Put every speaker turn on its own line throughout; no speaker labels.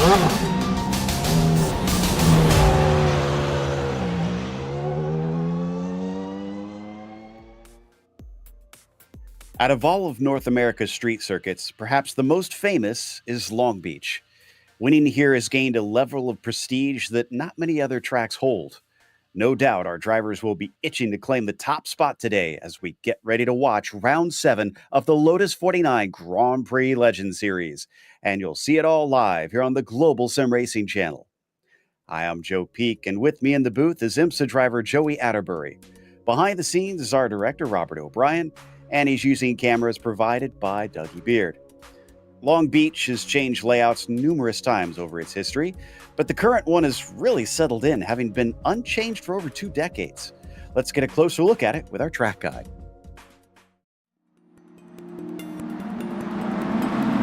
Out of all of North America's street circuits, perhaps the most famous is Long Beach. Winning here has gained a level of prestige that not many other tracks hold. No doubt our drivers will be itching to claim the top spot today as we get ready to watch round 7 of the Lotus 49 Grand Prix Legend Series. And you'll see it all live here on the Global Sim Racing channel. Hi, I'm Joe Peak, and with me in the booth is IMSA driver Joey Atterbury. Behind the scenes is our director Robert O'Brien, and he's using cameras provided by Dougie Beard. Long Beach has changed layouts numerous times over its history, but the current one has really settled in, having been unchanged for over 2 decades. Let's get a closer look at it with our track guide.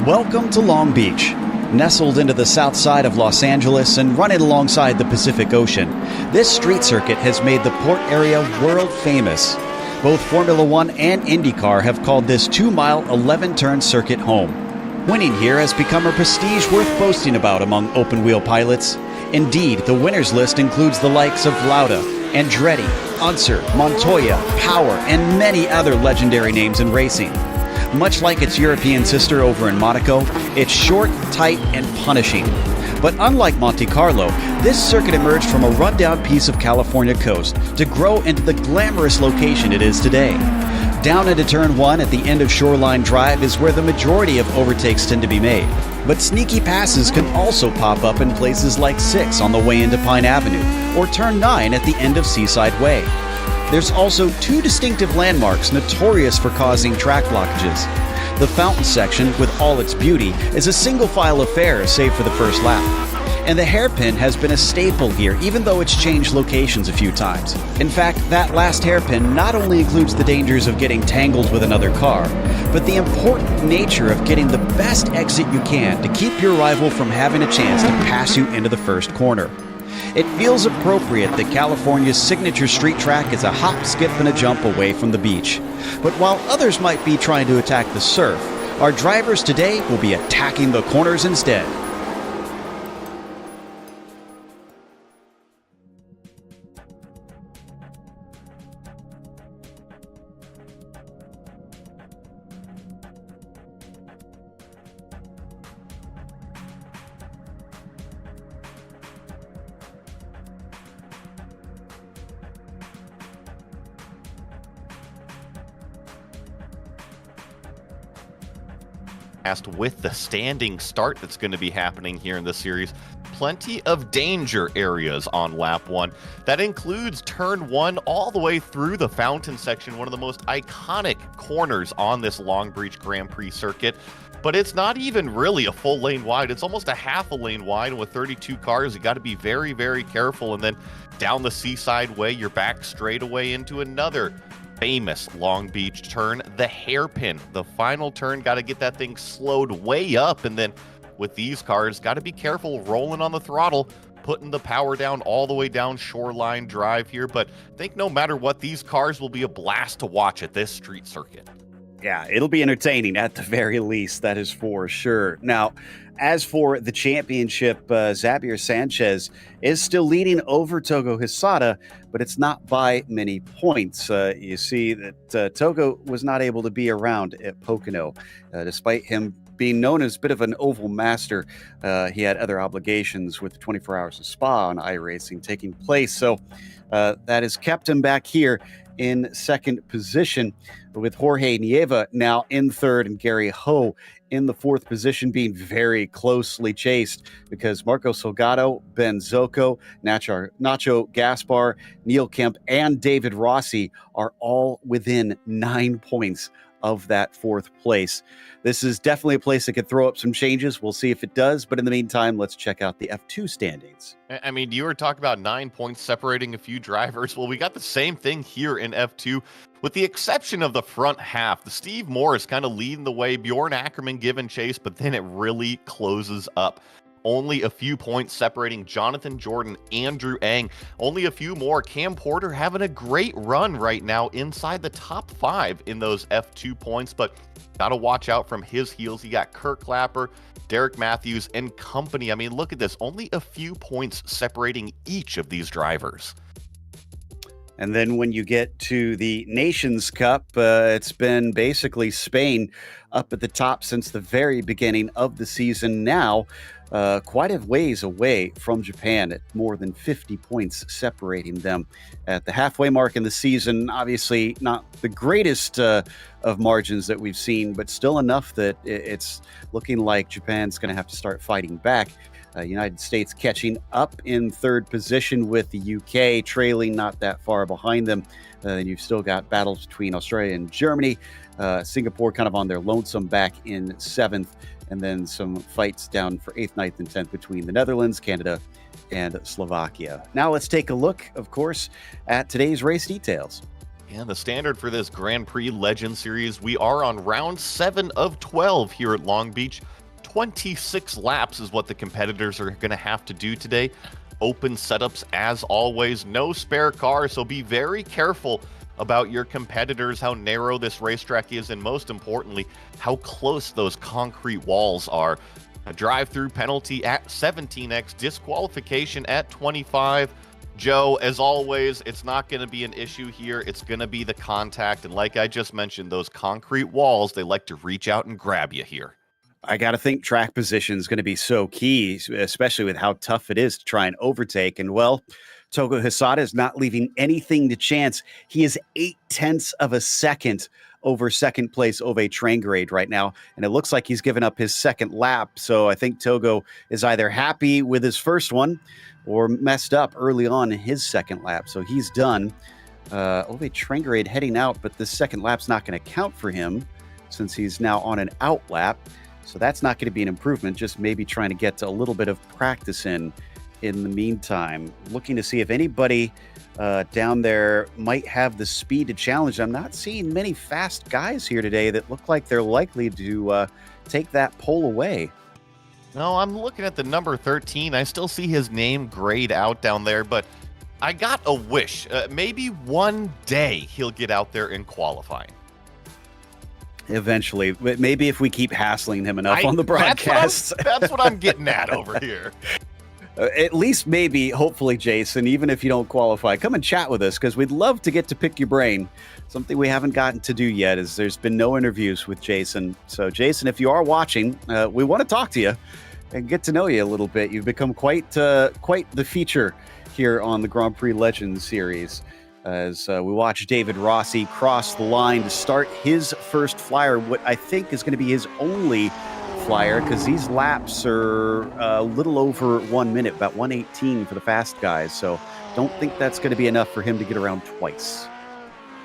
Welcome to Long Beach. Nestled into the south side of Los Angeles and running alongside the Pacific Ocean, this street circuit has made the port area world famous. Both Formula One and IndyCar have called this 2-mile, 11-turn circuit home. Winning here has become a prestige worth boasting about among open-wheel pilots. Indeed, the winners list includes the likes of Lauda, Andretti, Unser, Montoya, Power, and many other legendary names in racing. Much like its European sister over in Monaco, it's short, tight, and punishing. But unlike Monte Carlo, this circuit emerged from a rundown piece of California coast to grow into the glamorous location it is today. Down into Turn 1 at the end of Shoreline Drive is where the majority of overtakes tend to be made. But sneaky passes can also pop up in places like 6 on the way into Pine Avenue, or Turn 9 at the end of Seaside Way. There's also 2 distinctive landmarks notorious for causing track blockages. The fountain section, with all its beauty, is a single-file affair save for the first lap. And the hairpin has been a staple here, even though it's changed locations a few times. In fact, that last hairpin not only includes the dangers of getting tangled with another car, but the important nature of getting the best exit you can to keep your rival from having a chance to pass you into the first corner. It feels appropriate that California's signature street track is a hop, skip, and a jump away from the beach. But while others might be trying to attack the surf, our drivers today will be attacking the corners instead.
With the standing start that's going to be happening here in this series, plenty of danger areas on lap 1. That includes turn 1 all the way through the fountain section, one of the most iconic corners on this Long Beach Grand Prix circuit. But it's not even really a full lane wide. It's almost a half a lane wide. And with 32 cars, you got to be very, very careful. And then down the Seaside Way, you're back straight away into another famous Long Beach turn, the hairpin. The final turn, got to get that thing slowed way up, and then with these cars, got to be careful rolling on the throttle, putting the power down all the way down Shoreline Drive here. But I think no matter what, these cars will be a blast to watch at this street circuit.
Yeah, it'll be entertaining at the very least, that is for sure. Now, as for the championship, Xavier Sanchez is still leading over Togo Hisada, but it's not by many points. You see that Togo was not able to be around at Pocono, despite him being known as a bit of an oval master. He had other obligations with the 24 Hours of Spa on iRacing taking place, so that has kept him back here in second position, with Jorge Nieva now in third and Gary Ho in the fourth position, being very closely chased because Marco Salgado, Ben Zocco, Nacho Gaspar, Neil Kemp, and David Rossi are all within 9 points of that fourth place. This is definitely a place that could throw up some changes. We'll see if it does. But in the meantime, let's check out the F2 standings.
I mean, you were talking about 9 points separating a few drivers. Well, we got the same thing here in F2, with the exception of the front half. The Steve Morris kind of leading the way, Bjorn Ackerman giving chase, but then it really closes up. Only a few points separating Jonathan Jordan, Andrew Ang. Only a few more. Cam Porter having a great run right now inside the top 5 in those F2 points, but got to watch out from his heels. You got Kirk Clapper, Derek Matthews, and company. I mean, look at this. Only a few points separating each of these drivers.
And then when you get to the Nations Cup, it's been basically Spain up at the top since the very beginning of the season. Now, quite a ways away from Japan at more than 50 points separating them at the halfway mark in the season. Obviously, not the greatest of margins that we've seen, but still enough that it's looking like Japan's going to have to start fighting back. United States catching up in third position with the UK trailing not that far behind them. Then you've still got battles between Australia and Germany. Singapore kind of on their lonesome back in 7th. And then some fights down for 8th, 9th, and 10th between the Netherlands, Canada, and Slovakia. Now let's take a look, of course, at today's race details.
And the standard for this Grand Prix Legend Series, we are on round 7 of 12 here at Long Beach. 26 laps is what the competitors are going to have to do today. Open setups as always, no spare car, so be very careful about your competitors, how narrow this racetrack is, and most importantly, how close those concrete walls are. A drive-through penalty at 17x, disqualification at 25. Joe, as always, it's not going to be an issue here. It's going to be the contact, and like I just mentioned, those concrete walls, they like to reach out and grab you here.
I got to think track position is going to be so key, especially with how tough it is to try and overtake. And, well, Togo Hisada is not leaving anything to chance. He is 0.8 of a second over second place Ove Trangrade right now. And it looks like he's given up his second lap. So I think Togo is either happy with his first one or messed up early on in his second lap. So he's done. Ove Trangrade heading out, but the second lap's not going to count for him since he's now on an out lap. So that's not going to be an improvement, just maybe trying to get to a little bit of practice in the meantime. Looking to see if anybody down there might have the speed to challenge. I'm not seeing many fast guys here today that look like they're likely to take that pole away.
No, I'm looking at the number 13. I still see his name grayed out down there, but I got a wish. Maybe one day he'll get out there in qualifying.
Eventually, maybe if we keep hassling him enough on the broadcasts.
That's what I'm getting at over here.
At least maybe, hopefully, Jason, even if you don't qualify, come and chat with us because we'd love to get to pick your brain. Something we haven't gotten to do yet is there's been no interviews with Jason. So, Jason, if you are watching, we want to talk to you and get to know you a little bit. You've become quite the feature here on the Grand Prix Legends series. As we watch David Rossi cross the line to start his first flyer, what I think is going to be his only flyer, because these laps are a little over 1 minute, about 1:18 for the fast guys. So don't think that's going to be enough for him to get around twice.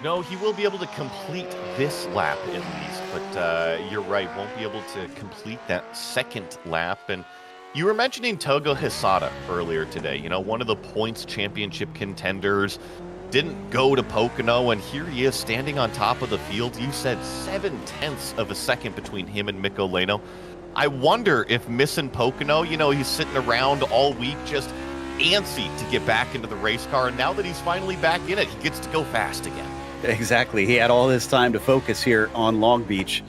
No, he will be able to complete this lap at least, but you're right, won't be able to complete that second lap. And you were mentioning Togo Hisada earlier today, one of the points championship contenders. Didn't go to Pocono, and here he is standing on top of the field. You said 0.7 of a second between him and Mikko Leno. I wonder if missing Pocono, he's sitting around all week just antsy to get back into the race car, and now that he's finally back in it, he gets to go fast again.
Exactly. He had all this time to focus here on Long Beach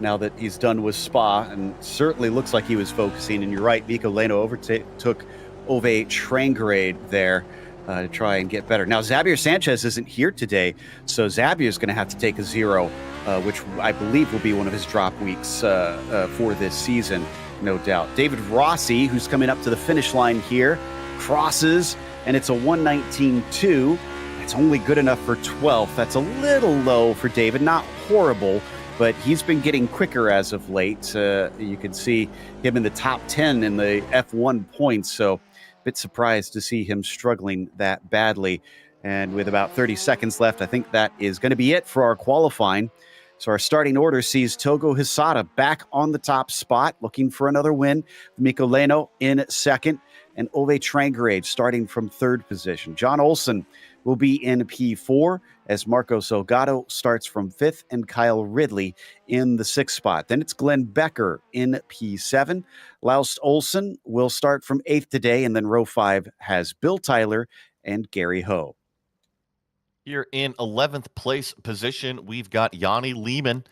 now that he's done with Spa, and certainly looks like he was focusing. And you're right, Mikko Leno overtook Ove Trangrade there. To try and get better. Now, Xavier Sanchez isn't here today, so Xavier's going to have to take a 0, which I believe will be one of his drop weeks for this season, no doubt. David Rossi, who's coming up to the finish line here, crosses, and it's a 1:19.2. It's only good enough for 12th. That's a little low for David, not horrible, but he's been getting quicker as of late. You can see him in the top 10 in the F1 points, so bit surprised to see him struggling that badly. And with about 30 seconds left, I think that is going to be it for our qualifying. So our starting order sees Togo Hisada back on the top spot, looking for another win. Mikko Leno in second, and Ove Trangrade starting from third position. John Olsen will be in P4 as Marco Salgado starts from 5th and Kyle Ridley in the 6th spot. Then it's Glenn Becker in P7. Laust Olsen will start from 8th today, and then row 5 has Bill Tyler and Gary Ho.
Here in 11th place position, we've got Yanni Lehman.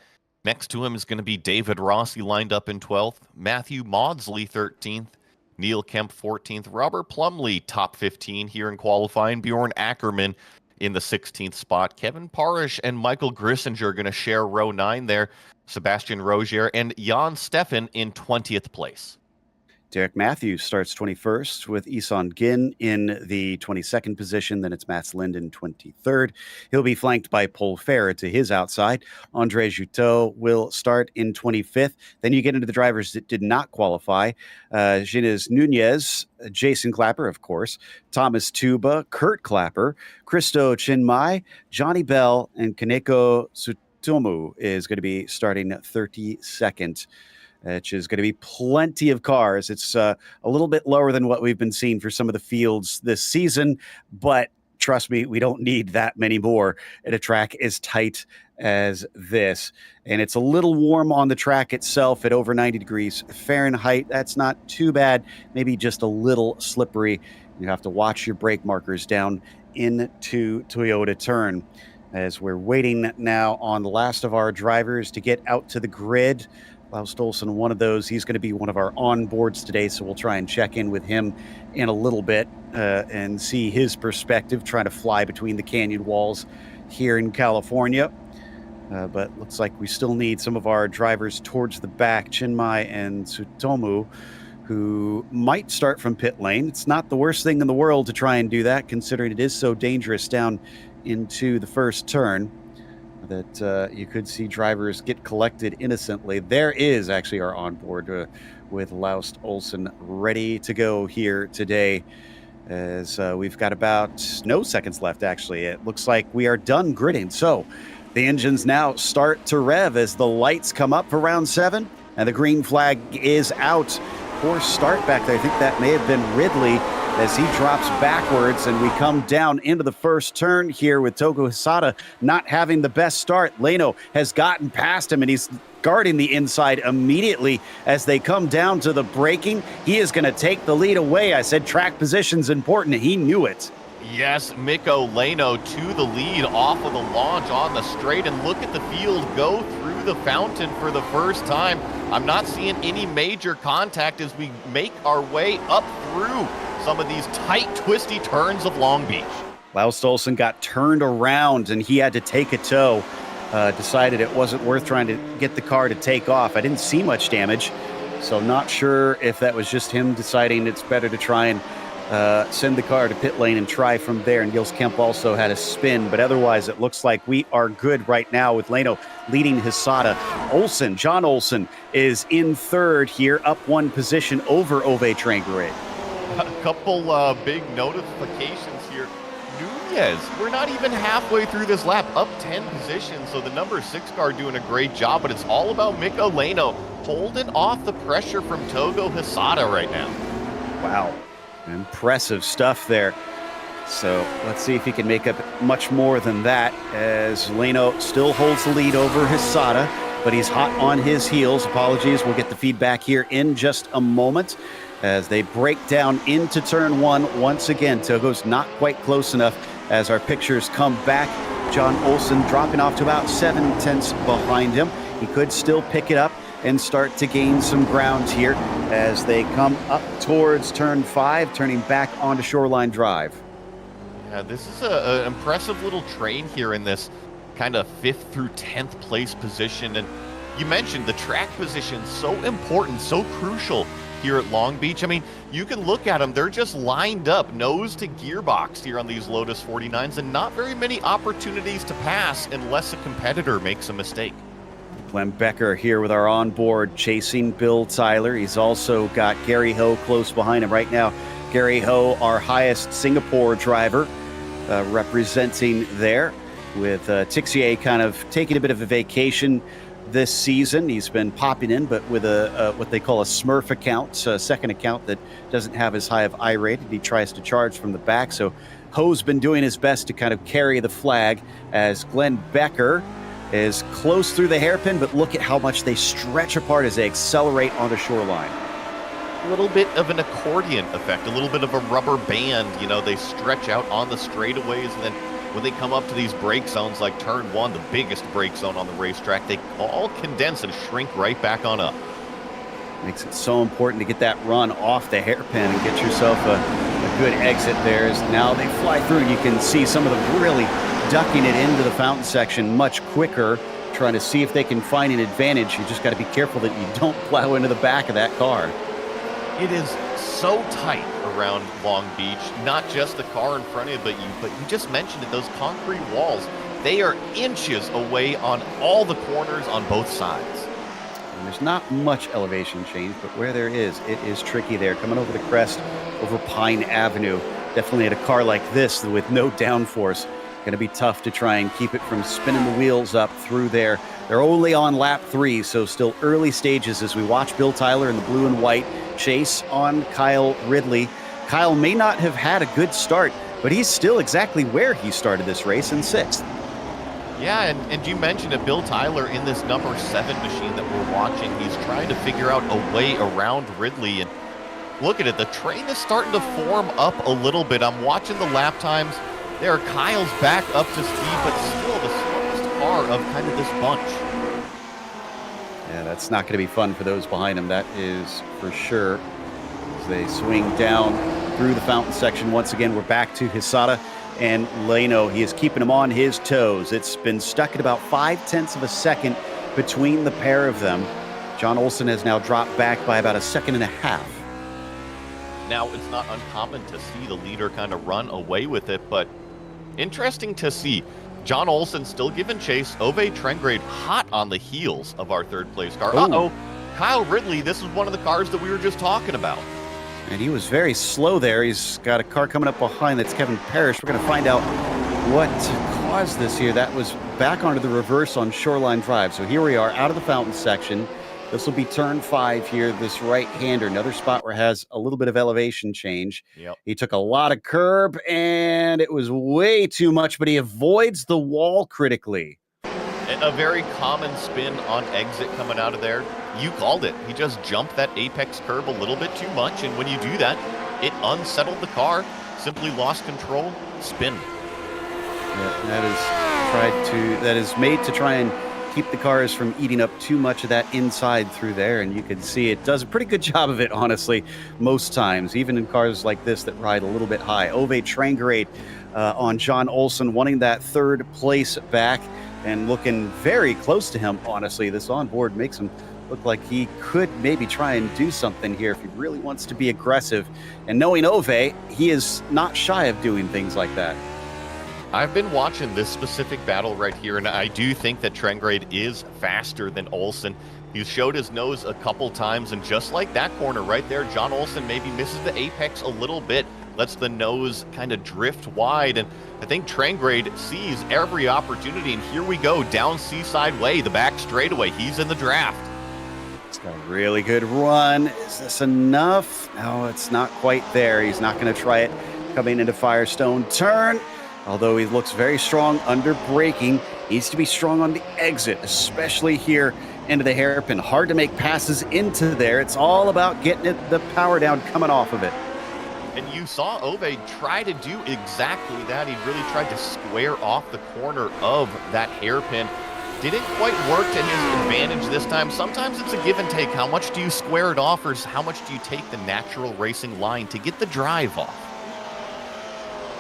Next to him is going to be David Rossi lined up in 12th, Matthew Maudsley 13th, Neil Kemp 14th, Robert Plumley top 15 here in qualifying, Bjorn Ackerman in the 16th spot, Kevin Parish and Michael Grissinger are going to share row 9 there, Sebastian Rogier and Jan Steffen in 20th place.
Derek Matthews starts 21st with Isan Ginn in the 22nd position. Then it's Mats Linden 23rd. He'll be flanked by Paul Farah to his outside. Andre Juteau will start in 25th. Then you get into the drivers that did not qualify. Ginés Nunez, Jason Clapper, of course, Thomas Tuba, Kurt Clapper, Christo Chinmay, Johnny Bell, and Kaneko Tsutomu is going to be starting 32nd. Which is going to be plenty of cars. It's a little bit lower than what we've been seeing for some of the fields this season, but trust me, we don't need that many more at a track as tight as this. And it's a little warm on the track itself at over 90 degrees Fahrenheit. That's not too bad, maybe just a little slippery. You have to watch your brake markers down into Toyota turn. As we're waiting now on the last of our drivers to get out to the grid. Laust Olsen, one of those. He's going to be one of our onboards today, so we'll try and check in with him in a little bit and see his perspective, trying to fly between the canyon walls here in California. But looks like we still need some of our drivers towards the back, Chinmay and Tsutomu, who might start from pit lane. It's not the worst thing in the world to try and do that, considering it is so dangerous down into the first turn. That you could see drivers get collected innocently. There is actually our onboard with Laust Olsen ready to go here today, as we've got about no seconds left, actually. It looks like we are done gridding. So the engines now start to rev as the lights come up for round 7, and the green flag is out. Poor start back there. I think that may have been Ridley as he drops backwards, and we come down into the first turn here with Togo Hisada not having the best start. Leno has gotten past him, and he's guarding the inside immediately as they come down to the braking. He is going to take the lead away. I said track position's important. He knew it.
Yes, Mikko Leno to the lead off of the launch on the straight, and look at the field go through the fountain for the first time. I'm not seeing any major contact as we make our way up through some of these tight, twisty turns of Long Beach.
Laust Olsen got turned around, and he had to take a tow. Decided it wasn't worth trying to get the car to take off. I didn't see much damage, so not sure if that was just him deciding it's better to try and send the car to pit lane and try from there. And Gils Kemp also had a spin, but otherwise it looks like we are good right now with Leno leading Hisada. Olsen, John Olsen, is in third here, up one position over Ove Trangaré.
A couple big notifications here. Nunez, we're not even halfway through this lap, up 10 positions, so the number 6 car doing a great job, but it's all about Mikko Leno holding off the pressure from Togo Hisada right now.
Wow, impressive stuff there. So let's see if he can make up much more than that, as Leno still holds the lead over Hisada, but he's hot on his heels. Apologies, we'll get the feedback here in just a moment. As they break down into turn 1 once again. Togo's not quite close enough as our pictures come back. John Olsen dropping off to about 7/10 behind him. He could still pick it up and start to gain some ground here as they come up towards turn 5, turning back onto Shoreline Drive.
Yeah, this is an impressive little train here in this kind of 5th through 10th place position. And you mentioned the track position, so important, so crucial here at Long Beach. I mean, you can look at them, they're just lined up nose to gearbox here on these Lotus 49s, and not very many opportunities to pass unless a competitor makes a mistake.
Glenn Becker here with our onboard chasing Bill Tyler. He's also got Gary Ho close behind him right now. Gary Ho, our highest Singapore driver, representing there, with Tixier kind of taking a bit of a vacation this season. He's been popping in, but with a what they call a Smurf account, a second account that doesn't have as high of I-rate. He tries to charge from the back, so Ho's been doing his best to kind of carry the flag as Glenn Becker is close through the hairpin, but look at how much they stretch apart as they accelerate on the shoreline.
A little bit of an accordion effect, a little bit of a rubber band. You know, they stretch out on the straightaways, and then when they come up to these brake zones like turn 1, the biggest brake zone on the racetrack, they all condense and shrink right back on up.
Makes it so important to get that run off the hairpin and get yourself a good exit there. As now they fly through, and you can see some of them really ducking it into the fountain section much quicker, trying to see if they can find an advantage. You just got to be careful that you don't plow into the back of that car.
It is so tight around Long Beach, not just the car in front of you, but you just mentioned it, those concrete walls. They are inches away on all the corners on both sides.
And there's not much elevation change, but where there is, it is tricky there. Coming over the crest over Pine Avenue, definitely at a car like this with no downforce, going to be tough to try and keep it from spinning the wheels up through there. They're only on lap 3, so still early stages as we watch Bill Tyler in the blue and white chase on Kyle Ridley. Kyle may not have had a good start, but he's still exactly where he started this race in 6th.
Yeah, and you mentioned it, Bill Tyler in this number 7 machine that we're watching. He's trying to figure out a way around Ridley, and look at it, the train is starting to form up a little bit. I'm watching the lap times. There, Kyle's back up to speed, but still the slowest car of kind of this bunch.
Yeah, that's not going to be fun for those behind him, that is for sure. As they swing down through the fountain section, once again, we're back to Hisada and Leno. He is keeping him on his toes. It's been stuck at about 0.5 of a second between the pair of them. John Olsen has now dropped back by about 1.5 seconds.
Now, it's not uncommon to see the leader kind of run away with it, but interesting to see. John Olsen still giving chase. Ove Trengrade hot on the heels of our 3rd place car. Uh-oh. Kyle Ridley, this is one of the cars that we were just talking about.
And he was very slow there. He's got a car coming up behind. That's Kevin Parrish. We're going to find out what caused this here. That was back onto the reverse on Shoreline Drive. So here we are out of the fountain section. This will be turn 5 here, this right-hander, another spot where it has a little bit of elevation change.
Yep.
He took a lot of curb, and it was way too much, but he avoids the wall critically.
A very common spin on exit coming out of there. You called it. He just jumped that apex curb a little bit too much, and when you do that, it unsettled the car, simply lost control, spin.
Yeah, that is made to try and keep the cars from eating up too much of that inside through there, and you can see it does a pretty good job of it, honestly, most times, even in cars like this that ride a little bit high. Ove Trengrade on John Olsen, wanting that 3rd place back and looking very close to him, honestly. This onboard makes him look like he could maybe try and do something here if he really wants to be aggressive. And knowing Ove, he is not shy of doing things like that.
I've been watching this specific battle right here, and I do think that Trengrade is faster than Olsen. He's showed his nose a couple times, and just like that corner right there, John Olsen maybe misses the apex a little bit, lets the nose kind of drift wide, and I think Trengrade sees every opportunity, and here we go, down Seaside Way, the back straightaway. He's in the draft.
It's got a really good run. Is this enough? No, it's not quite there. He's not going to try it coming into Firestone turn. Although he looks very strong under braking, needs to be strong on the exit, especially here into the hairpin. Hard to make passes into there. It's all about getting the power down coming off of it.
And you saw Ove try to do exactly that. He really tried to square off the corner of that hairpin. Didn't quite work to his advantage this time. Sometimes it's a give and take. How much do you square it off, or how much do you take the natural racing line to get the drive off?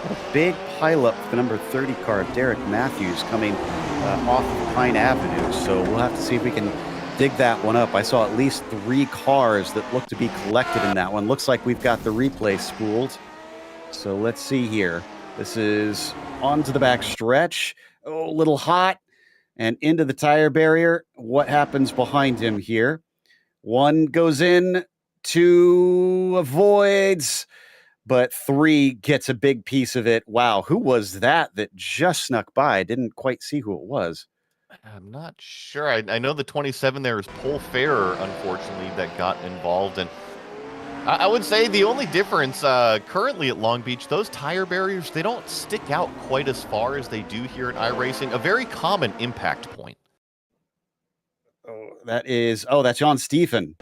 A big pileup for the number 30 car, Derek Matthews, coming off of Pine Avenue. So we'll have to see if we can dig that one up. I saw at least 3 cars that look to be collected in that one. Looks like we've got the replay spooled. So let's see here. This is onto the back stretch. Oh, a little hot. And into the tire barrier. What happens behind him here? 1 goes in, 2 avoids, but 3 gets a big piece of it. Wow, who was that just snuck by? I didn't quite see who it was.
I'm not sure. I know the 27 there is Paul Ferrer, unfortunately, that got involved. And I would say the only difference currently at Long Beach, those tire barriers, they don't stick out quite as far as they do here in iRacing, a very common impact point.
That's John Stefan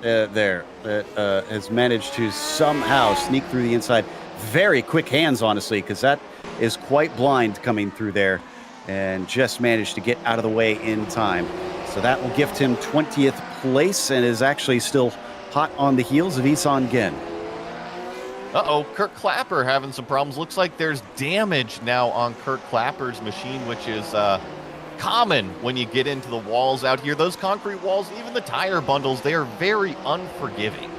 there that has managed to somehow sneak through the inside. Very quick hands, honestly, because that is quite blind coming through there, and just managed to get out of the way in time. So that will gift him 20th place and is actually still hot on the heels of Isan Gen.
Uh-oh, Kirk Clapper having some problems. Looks like there's damage now on Kirk Clapper's machine, which is common when you get into the walls out here. Those concrete walls, even the tire bundles, they are very unforgiving.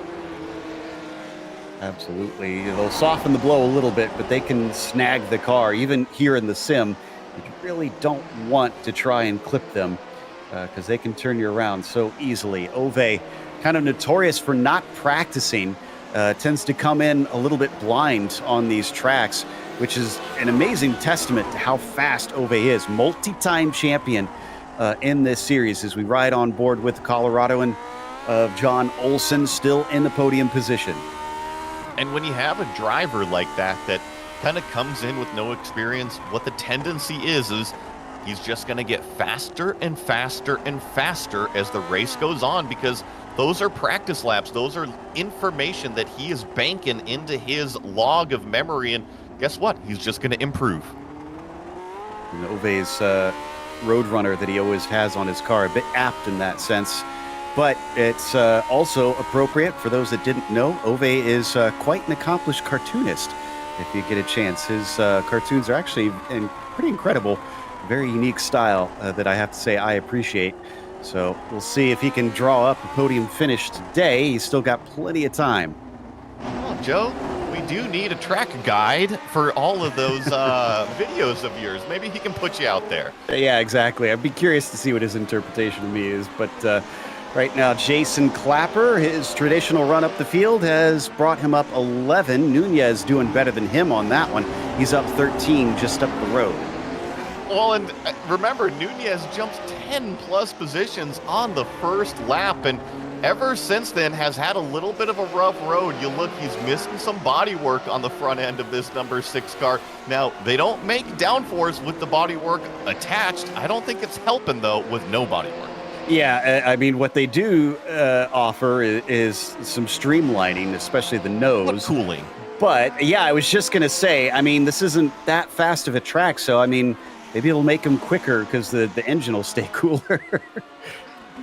Absolutely. They'll soften the blow a little bit, but they can snag the car. Even here in the sim, you really don't want to try and clip them because they can turn you around so easily. Ove, kind of notorious for not practicing, tends to come in a little bit blind on these tracks, which is an amazing testament to how fast Ove is. Multi-time champion in this series as we ride on board with the Coloradoan of John Olsen, still in the podium position.
And when you have a driver like that kind of comes in with no experience, what the tendency is he's just going to get faster and faster and faster as the race goes on, because those are practice laps. Those are information that he is banking into his log of memory. And guess what? He's just going to improve.
And Ove's Roadrunner that he always has on his car, a bit apt in that sense. But it's also appropriate for those that didn't know. Ove is quite an accomplished cartoonist, if you get a chance. His cartoons are actually pretty incredible, very unique style that I have to say I appreciate. So we'll see if he can draw up a podium finish today. He's still got plenty of time.
Well, Joe, we do need a track guide for all of those videos of yours. Maybe he can put you out there.
Yeah, exactly. I'd be curious to see what his interpretation of me is, but... right now, Jason Clapper, his traditional run up the field has brought him up 11. Nunez doing better than him on that one. He's up 13 just up the road.
Well, and remember, Nunez jumps 10-plus positions on the first lap, and ever since then has had a little bit of a rough road. You look, he's missing some body work on the front end of this number 6 car. Now, they don't make downforce with the body work attached. I don't think it's helping, though, with no body work.
Yeah, I mean, what they do offer is some streamlining, especially the nose.
What cooling.
But, yeah, I was just going to say, I mean, this isn't that fast of a track, so, I mean, maybe it'll make them quicker because the engine will stay cooler.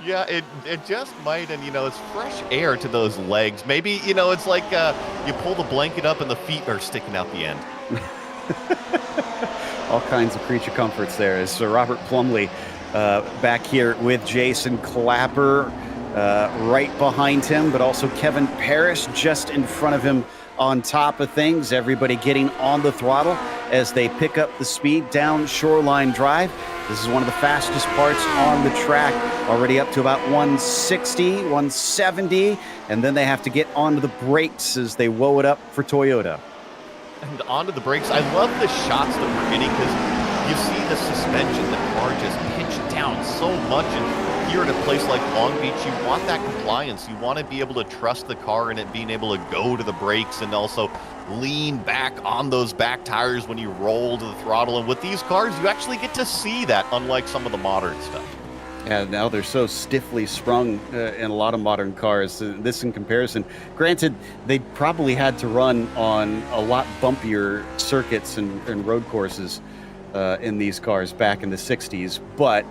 Yeah, it just might, and, it's fresh air to those legs. Maybe, it's like you pull the blanket up and the feet are sticking out the end.
All kinds of creature comforts there. As Sir Robert Plumley back here with Jason Clapper right behind him, but also Kevin Parrish just in front of him on top of things. Everybody getting on the throttle as they pick up the speed down Shoreline Drive. This is one of the fastest parts on the track, already up to about 160, 170, and then they have to get onto the brakes as they woe it up for Toyota.
And onto the brakes. I love the shots that we're getting because you see the suspension, the car just pitched down so much, and here at a place like Long Beach, you want that compliance. You want to be able to trust the car and it being able to go to the brakes and also lean back on those back tires when you roll to the throttle. And with these cars, you actually get to see that, unlike some of the modern stuff.
Yeah, now they're so stiffly sprung in a lot of modern cars. This in comparison, granted, they probably had to run on a lot bumpier circuits and road courses in these cars back in the 60s, but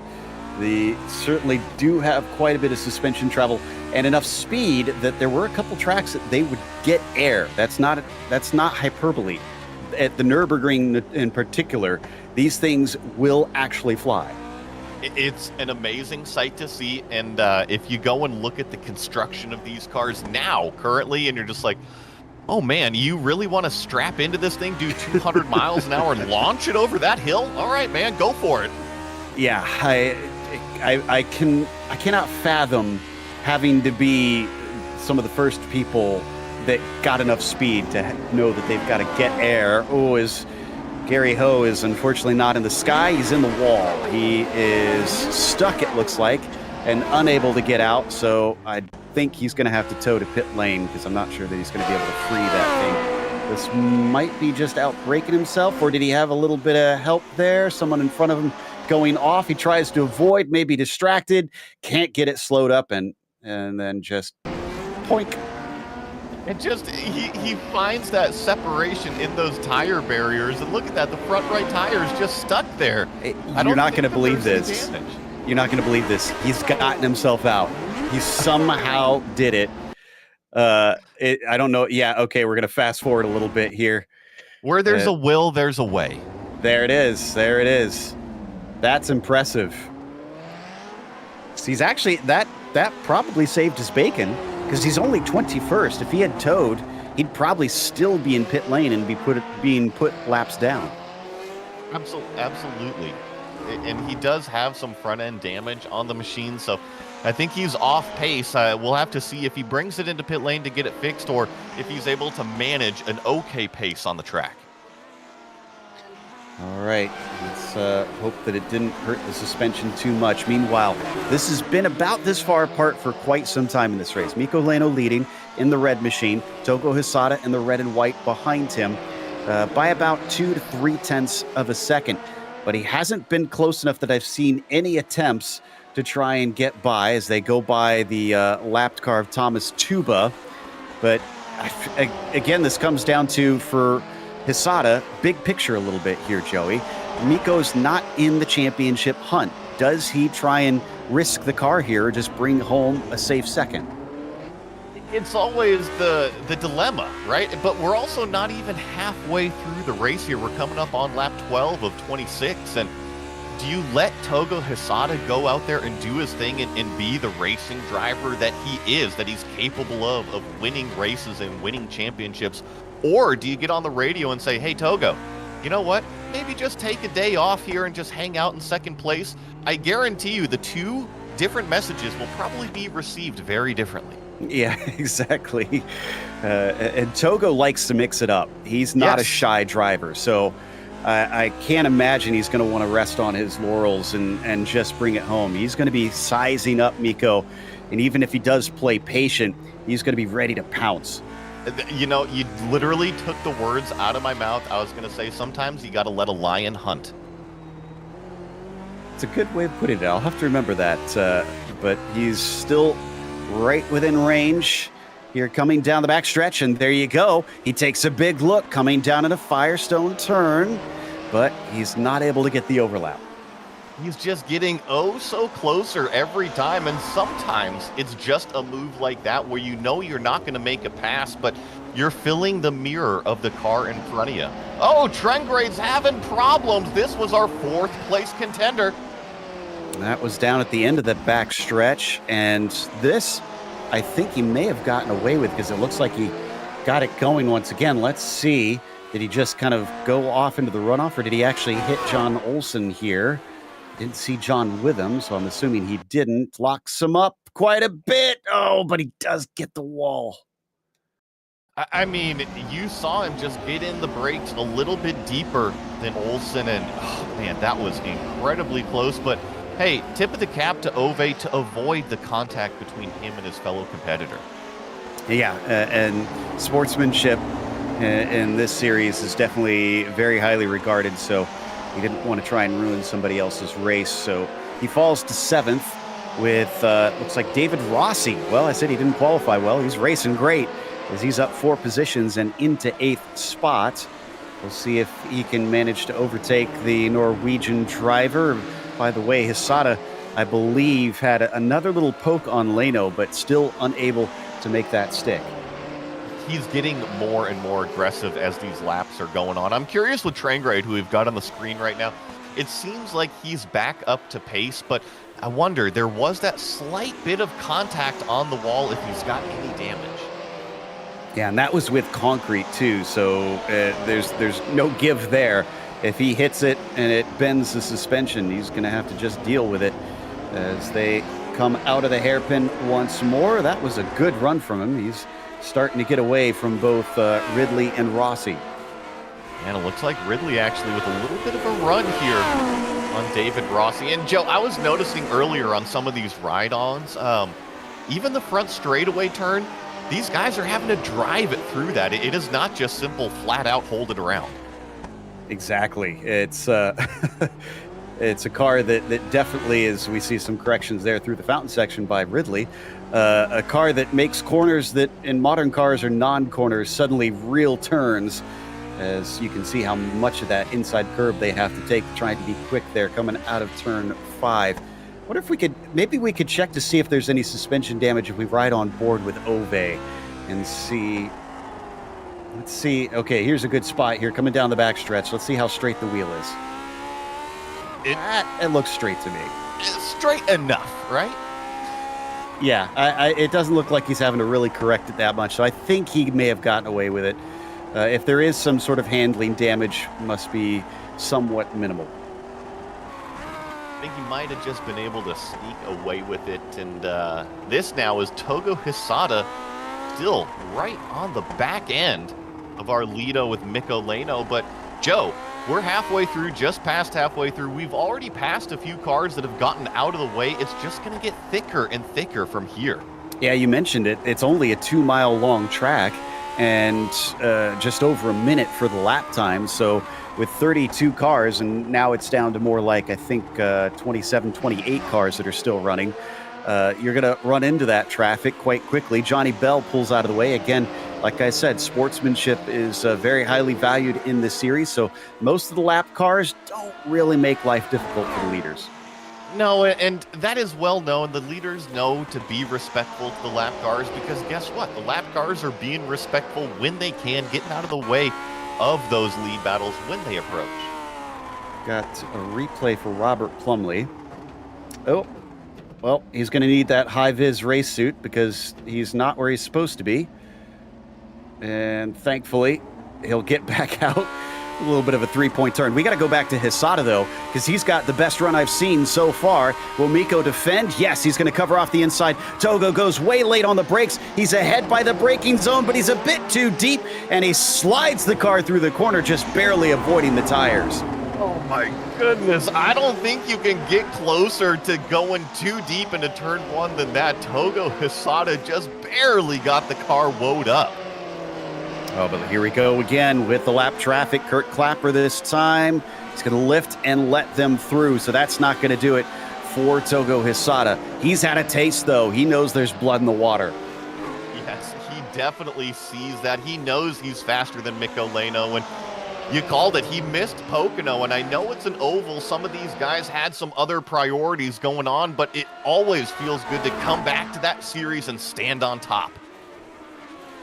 they certainly do have quite a bit of suspension travel and enough speed that there were a couple tracks that they would get air. That's not hyperbole. At the Nürburgring in particular, these things will actually fly.
It's an amazing sight to see, and if you go and look at the construction of these cars now, currently, and you're just like, oh man, you really want to strap into this thing, do 200 miles an hour and launch it over that hill? All right, man, go for it.
Yeah, I cannot fathom having to be some of the first people that got enough speed to know that they've got to get air. Oh, as Gary Ho is unfortunately not in the sky, he's in the wall. He is stuck, it looks like, and unable to get out, so I think he's going to have to tow to pit lane because I'm not sure that he's going to be able to free that thing. This might be just out braking himself, or did he have a little bit of help there? Someone in front of him going off. He tries to avoid, maybe distracted, can't get it slowed up, and then just poink.
And just, he finds that separation in those tire barriers, and look at that, the front right tire is just stuck there.
You're not going to believe this. You're not going to believe this. He's gotten himself out. He somehow did it. I don't know. Yeah, okay, we're going to fast forward a little bit here.
Where there's a will, there's a way.
There it is. There it is. That's impressive. So he's actually, that probably saved his bacon, because he's only 21st. If he had towed, he'd probably still be in pit lane and being put laps down.
Absolutely. And he does have some front-end damage on the machine, so I think he's off pace. We'll have to see if he brings it into pit lane to get it fixed, or if he's able to manage an okay pace on the track.
All right, let's hope that it didn't hurt the suspension too much. Meanwhile, this has been about this far apart for quite some time in this race. Mikko Leno leading in the red machine, Togo Hisada in the red and white behind him by about 2 to 3 tenths of a second. But he hasn't been close enough that I've seen any attempts to try and get by as they go by the lapped car of Thomas Tuba. But again, this comes down to, for Hisada, big picture a little bit here, Joey. Mikko's not in the championship hunt. Does he try and risk the car here or just bring home a safe second?
It's always the dilemma, right? But we're also not even halfway through the race here. We're coming up on lap 12 of 26. And do you let Togo Hisada go out there and do his thing and be the racing driver that he is, that he's capable of winning races and winning championships? Or do you get on the radio and say, hey, Togo, you know what? Maybe just take a day off here and just hang out in second place. I guarantee you the two different messages will probably be received very differently.
Yeah, exactly. And Togo likes to mix it up. He's not a shy driver. So I can't imagine he's going to want to rest on his laurels and just bring it home. He's going to be sizing up Mikko. And even if he does play patient, he's going to be ready to pounce.
You know, you literally took the words out of my mouth. I was going to say, sometimes you got to let a lion hunt.
It's a good way of putting it. I'll have to remember that. But he's still right within range here, coming down the backstretch. And there you go. He takes a big look coming down in a Firestone turn, but he's not able to get the overlap.
He's just getting so closer every time, and sometimes it's just a move like that where you know you're not going to make a pass, but you're filling the mirror of the car in front of you. Oh, Trengrade's having problems. This was our 4th place contender.
That was down at the end of the back stretch, and this, I think he may have gotten away with, because it looks like he got it going once again. Let's see. Did he just kind of go off into the runoff, or did he actually hit John Olsen here? Didn't see John with him, so I'm assuming he didn't. Locks him up quite a bit. Oh, but he does get the wall.
I mean, you saw him just get in the brakes a little bit deeper than Olsen, and oh, man, that was incredibly close. But hey, tip of the cap to Ove to avoid the contact between him and his fellow competitor.
Yeah, and sportsmanship in this series is definitely very highly regarded, so he didn't want to try and ruin somebody else's race, so he falls to 7th with, looks like David Rossi. Well, I said he didn't qualify well. He's racing great as he's up 4 positions and into 8th spot. We'll see if he can manage to overtake the Norwegian driver. By the way, Hisada, I believe, had another little poke on Leno, but still unable to make that stick.
He's getting more and more aggressive as these laps are going on. I'm curious with Trengrade, who we've got on the screen right now. It seems like he's back up to pace, but I wonder, there was that slight bit of contact on the wall if he's got any damage.
Yeah, and that was with concrete too, so there's no give there. If he hits it and it bends the suspension, he's going to have to just deal with it as they come out of the hairpin once more. That was a good run from him. He's starting to get away from both Ridley and Rossi.
And it looks like Ridley actually with a little bit of a run here on David Rossi. And Joe, I was noticing earlier on some of these ride-ons, even the front straightaway turn, these guys are having to drive it through that. It is not just simple, flat out hold it around.
Exactly. It's it's a car that definitely is. We see some corrections there through the fountain section by Ridley. A car that makes corners that in modern cars are non-corners suddenly real turns, as you can see how much of that inside curb they have to take, trying to be quick there coming out of turn 5. What if maybe we could check to see if there's any suspension damage if we ride on board with Ove and see. Let's see. Okay, here's a good spot here coming down the back stretch. Let's see how straight the wheel is. It looks straight to me.
It's straight enough, right?
Yeah, it doesn't look like he's having to really correct it that much, so I think he may have gotten away with it. If there is some sort of handling damage, must be somewhat minimal.
I think he might have just been able to sneak away with it, and this now is Togo Hisada still right on the back end of our Lido with Mikko Leno. But Joe, we're halfway through, just past halfway through. We've already passed a few cars that have gotten out of the way. It's just going to get thicker and thicker from here.
Yeah, you mentioned it. It's only a 2-mile long track and just over a minute for the lap time. So with 32 cars, and now it's down to more like, I think, 27, 28 cars that are still running. You're going to run into that traffic quite quickly. Johnny Bell pulls out of the way. Again, like I said, sportsmanship is very highly valued in this series, so most of the lap cars don't really make life difficult for the leaders.
No, and that is well known. The leaders know to be respectful to the lap cars, because guess what? The lap cars are being respectful when they can, getting out of the way of those lead battles when they approach.
Got a replay for Robert Plumley. Oh, well, he's going to need that high-vis race suit because he's not where he's supposed to be. And thankfully, he'll get back out. A little bit of a 3-point turn. We got to go back to Hisada, though, because he's got the best run I've seen so far. Will Mikko defend? Yes, he's going to cover off the inside. Togo goes way late on the brakes. He's ahead by the braking zone, but he's a bit too deep, and he slides the car through the corner, just barely avoiding the tires.
Oh my goodness, I don't think you can get closer to going too deep into turn 1 than that. Togo Hisada just barely got the car woed up.
Oh, but here we go again with the lap traffic. Kurt Clapper this time. He's going to lift and let them through, so that's not going to do it for Togo Hisada. He's had a taste, though. He knows there's blood in the water.
Yes, he definitely sees that. He knows he's faster than Mikko Leno, and you called it. He missed Pocono, and I know it's an oval. Some of these guys had some other priorities going on, but it always feels good to come back to that series and stand on top.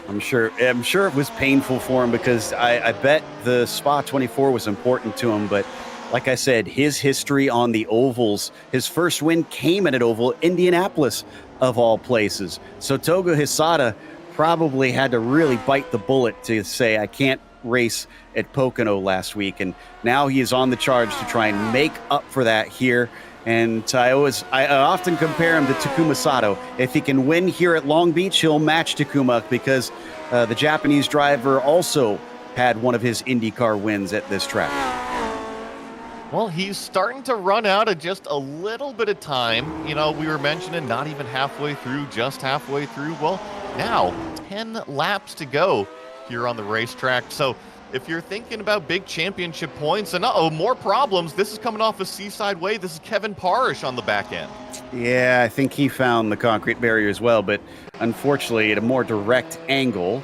I'm sure it was painful for him because I bet the Spa 24 was important to him. But like I said, his history on the ovals, his first win came at an oval, Indianapolis of all places. So Togo Hisada probably had to really bite the bullet to say, I can't race at Pocono last week. And now he is on the charge to try and make up for that here. And I often compare him to Takuma Sato. If he can win here at Long Beach, he'll match Takuma because the Japanese driver also had one of his IndyCar wins at this track.
Well, he's starting to run out of just a little bit of time. You know, we were mentioning not even halfway through, just halfway through. Well, now 10 laps to go here on the racetrack. So if you're thinking about big championship points, and more problems, this is coming off a Seaside Way. This is Kevin Parrish on the back end.
Yeah, I think he found the concrete barrier as well, but unfortunately at a more direct angle.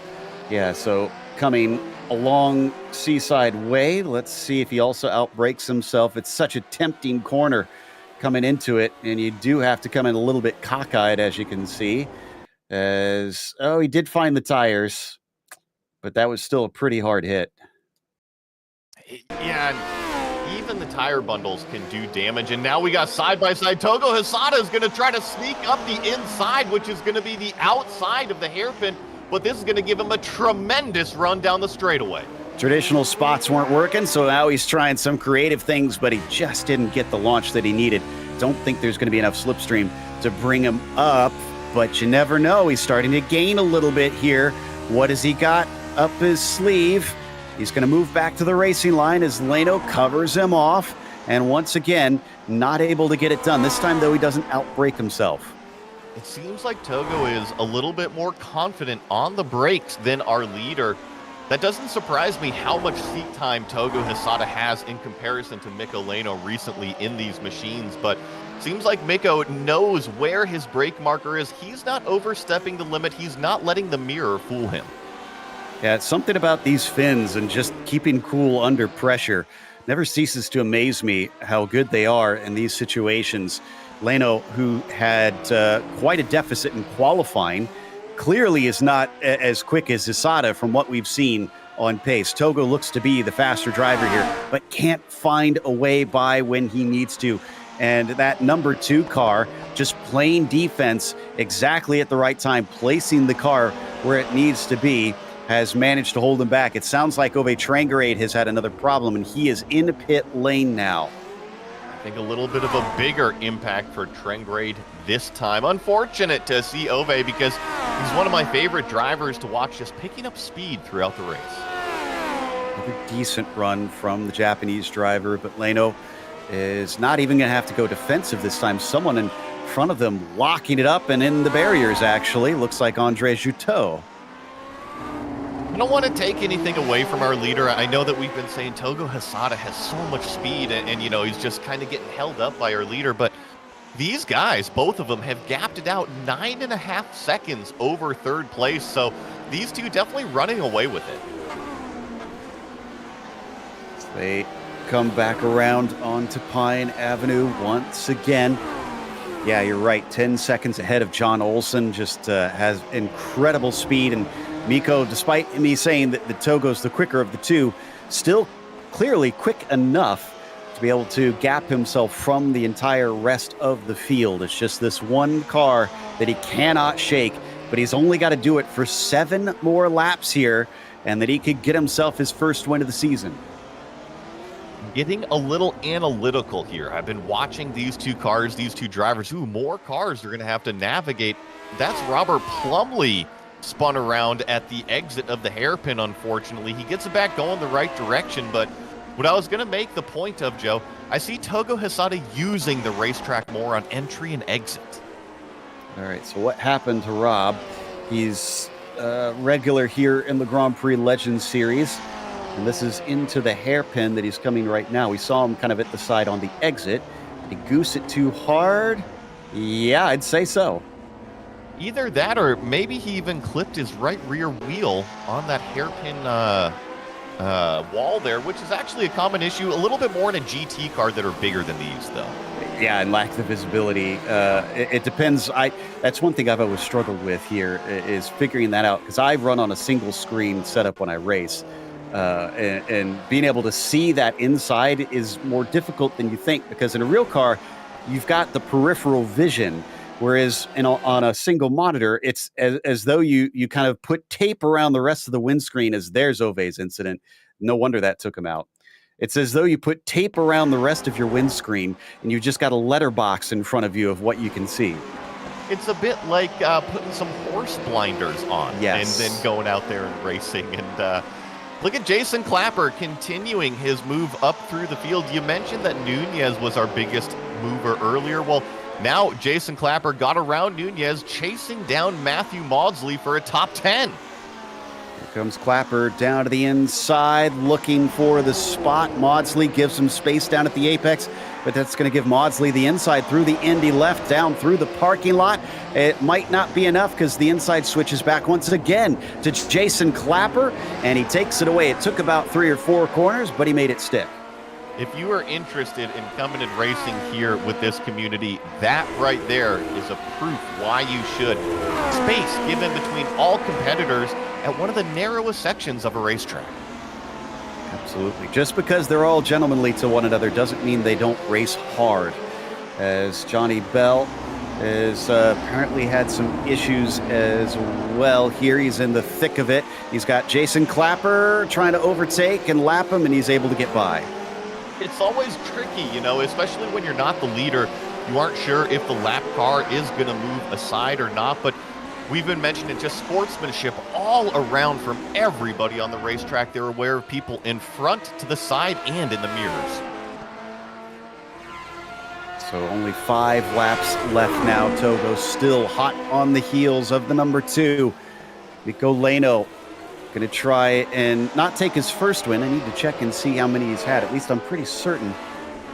Yeah, so coming along Seaside Way, let's see if he also outbrakes himself. It's such a tempting corner coming into it, and you do have to come in a little bit cockeyed, as you can see. He did find the tires, but that was still a pretty hard hit.
Yeah, even the tire bundles can do damage, and now we got side-by-side. Togo Hisada is going to try to sneak up the inside, which is going to be the outside of the hairpin, but this is going to give him a tremendous run down the straightaway.
Traditional spots weren't working, so now he's trying some creative things, but he just didn't get the launch that he needed. Don't think there's going to be enough slipstream to bring him up, but you never know. He's starting to gain a little bit here. What has he got up his sleeve? He's going to move back to the racing line as Leno covers him off, and once again, not able to get it done. This time, though, he doesn't outbrake himself.
It seems like Togo is a little bit more confident on the brakes than our leader. That doesn't surprise me how much seat time Togo Hisada has in comparison to Mikko Leno recently in these machines, but seems like Mikko knows where his brake marker is. He's not overstepping the limit. He's not letting the mirror fool him.
Yeah, it's something about these fins and just keeping cool under pressure. Never ceases to amaze me how good they are in these situations. Leno, who had quite a deficit in qualifying, clearly is not as quick as Hisada from what we've seen on pace. Togo looks to be the faster driver here, but can't find a way by when he needs to. And that number 2 car, just playing defense exactly at the right time, placing the car where it needs to be, has managed to hold him back. It sounds like Ove Trangarade has had another problem, and he is in pit lane now.
I think a little bit of a bigger impact for Trangarade this time. Unfortunate to see Ove because he's one of my favorite drivers to watch, just picking up speed throughout the race.
Another decent run from the Japanese driver, but Leno is not even going to have to go defensive this time. Someone in front of them locking it up and in the barriers, actually. Looks like Andre Juteau.
I don't want to take anything away from our leader. I know that we've been saying Togo Hisada has so much speed and you know, he's just kind of getting held up by our leader. But these guys, both of them, have gapped it out 9.5 seconds over third place. So these two definitely running away with it.
They come back around onto Pine Avenue once again. Yeah, you're right. 10 seconds ahead of John Olsen. Just has incredible speed. And Mikko, despite me saying that the Togo's the quicker of the two, still clearly quick enough to be able to gap himself from the entire rest of the field. It's just this one car that he cannot shake, but he's only got to do it for 7 more laps here, and that he could get himself his first win of the season.
Getting a little analytical here. I've been watching these two cars, these two drivers. Ooh, more cars they're going to have to navigate. That's Robert Plumley spun around at the exit of the hairpin, unfortunately. He gets it back going the right direction, but what I was going to make the point of, Joe, I see Togo Hisada using the racetrack more on entry and exit.
All right, so what happened to Rob? He's regular here in the Grand Prix Legends Series, and this is into the hairpin that he's coming right now. We saw him kind of at the side on the exit. Did he goose it too hard? Yeah, I'd say so.
Either that or maybe he even clipped his right rear wheel on that hairpin wall there, which is actually a common issue. A little bit more in a GT car that are bigger than these, though.
Yeah, and lack the visibility. It depends. That's one thing I've always struggled with here is figuring that out, because I run on a single screen setup when I race. And being able to see that inside is more difficult than you think, because in a real car, you've got the peripheral vision. Whereas on a single monitor, it's as though you kind of put tape around the rest of the windscreen, as there's Ove's incident. No wonder that took him out. It's as though you put tape around the rest of your windscreen and you've just got a letterbox in front of you of what you can see.
It's a bit like putting some horse blinders on
yes,
and then going out there and racing. And look at Jason Clapper continuing his move up through the field. You mentioned that Nunez was our biggest mover earlier. Well, now Jason Clapper got around Nunez, chasing down Matthew Maudsley for a top 10.
Here comes Clapper down to the inside, looking for the spot. Maudsley gives him space down at the apex, but that's going to give Maudsley the inside through the Indy left, down through the parking lot. It might not be enough, because the inside switches back once again to Jason Clapper, and he takes it away. It took about 3 or 4 corners, but he made it stick.
If you are interested in coming and racing here with this community, that right there is a proof why you should. Space given between all competitors at one of the narrowest sections of a racetrack.
Absolutely. Just because they're all gentlemanly to one another doesn't mean they don't race hard. As Johnny Bell has apparently had some issues as well here. He's in the thick of it. He's got Jason Clapper trying to overtake and lap him, and he's able to get by.
It's always tricky, you know, especially when you're not the leader. You aren't sure if the lap car is going to move aside or not, but we've been mentioning just sportsmanship all around from everybody on the racetrack. They're aware of people in front, to the side, and in the mirrors.
So only 5 laps left now. Togo still hot on the heels of the number 2. Mikko Leino going to try and not take his first win. I need to check and see how many he's had. At least I'm pretty certain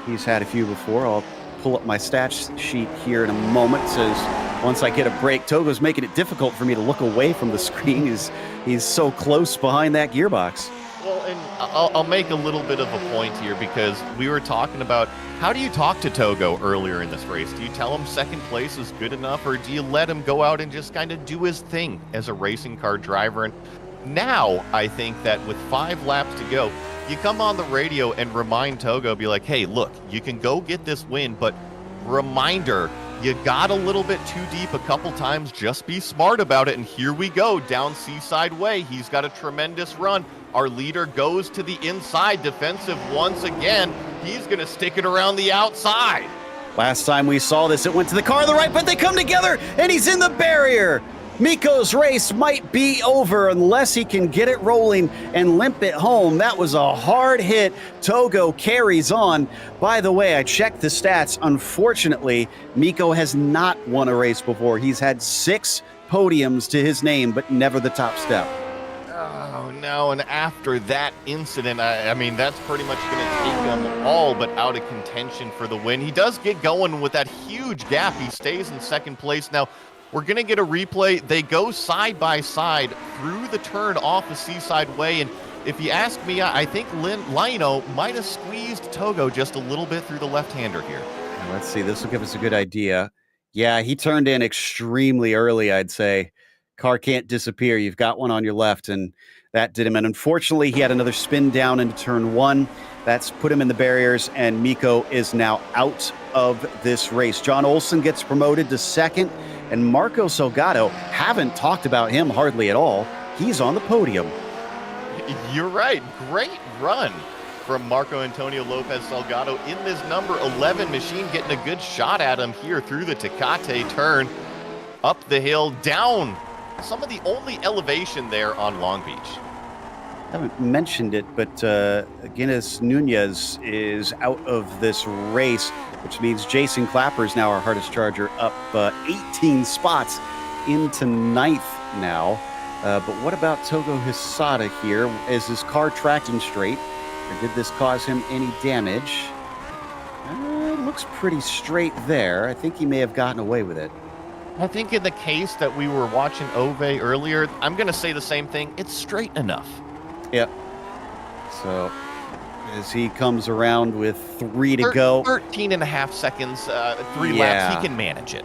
he's had a few before. I'll pull up my stats sheet here in a moment. It says once I get a break, Togo's making it difficult for me to look away from the screen. He's so close behind that gearbox.
Well, and I'll make a little bit of a point here because we were talking about how do you talk to Togo earlier in this race? Do you tell him second place is good enough, or do you let him go out and just kind of do his thing as a racing car driver? And now I think that with 5 laps to go, you come on the radio and remind Togo, be like, hey, look, you can go get this win, but reminder, you got a little bit too deep a couple times. Just be smart about it. And here we go down Seaside Way. He's got a tremendous run. Our leader goes to the inside defensive once again. He's going to stick it around the outside.
Last time we saw this, it went to the car on the right, but they come together, and he's in the barrier. Mikko's race might be over unless he can get it rolling and limp it home. That was a hard hit. Togo carries on. By the way, I checked the stats. Unfortunately, Mikko has not won a race before. He's had 6 podiums to his name, but never the top step.
Oh, no, and after that incident, I mean, that's pretty much going to take him all but out of contention for the win. He does get going with that huge gap. He stays in second place. Now, we're going to get a replay. They go side by side through the turn off the Seaside Way, and if you ask me, I think Lino might have squeezed Togo just a little bit through the left-hander here.
Let's see. This will give us a good idea. Yeah, he turned in extremely early, I'd say. Car can't disappear. You've got one on your left, and that did him. And unfortunately, he had another spin down into turn 1. That's put him in the barriers, and Mikko is now out of this race. John Olsen gets promoted to second, and Marco Salgado, haven't talked about him hardly at all. He's on the podium.
You're right. Great run from Marco Antonio Lopez Salgado in this number 11 machine, getting a good shot at him here through the Tecate turn, up the hill, down some of the only elevation there on Long Beach.
I haven't mentioned it, but Guinness Nunez is out of this race, which means Jason Clapper is now our hardest charger, up 18 spots into 9th now. But what about Togo Hisada here? Is his car tracking straight, or did this cause him any damage? It looks pretty straight there. I think he may have gotten away with it.
I think in the case that we were watching Ove earlier, I'm going to say the same thing. It's straight enough.
Yep. So as he comes around with 3 to go.
13 and a half seconds, 3 laps. He can manage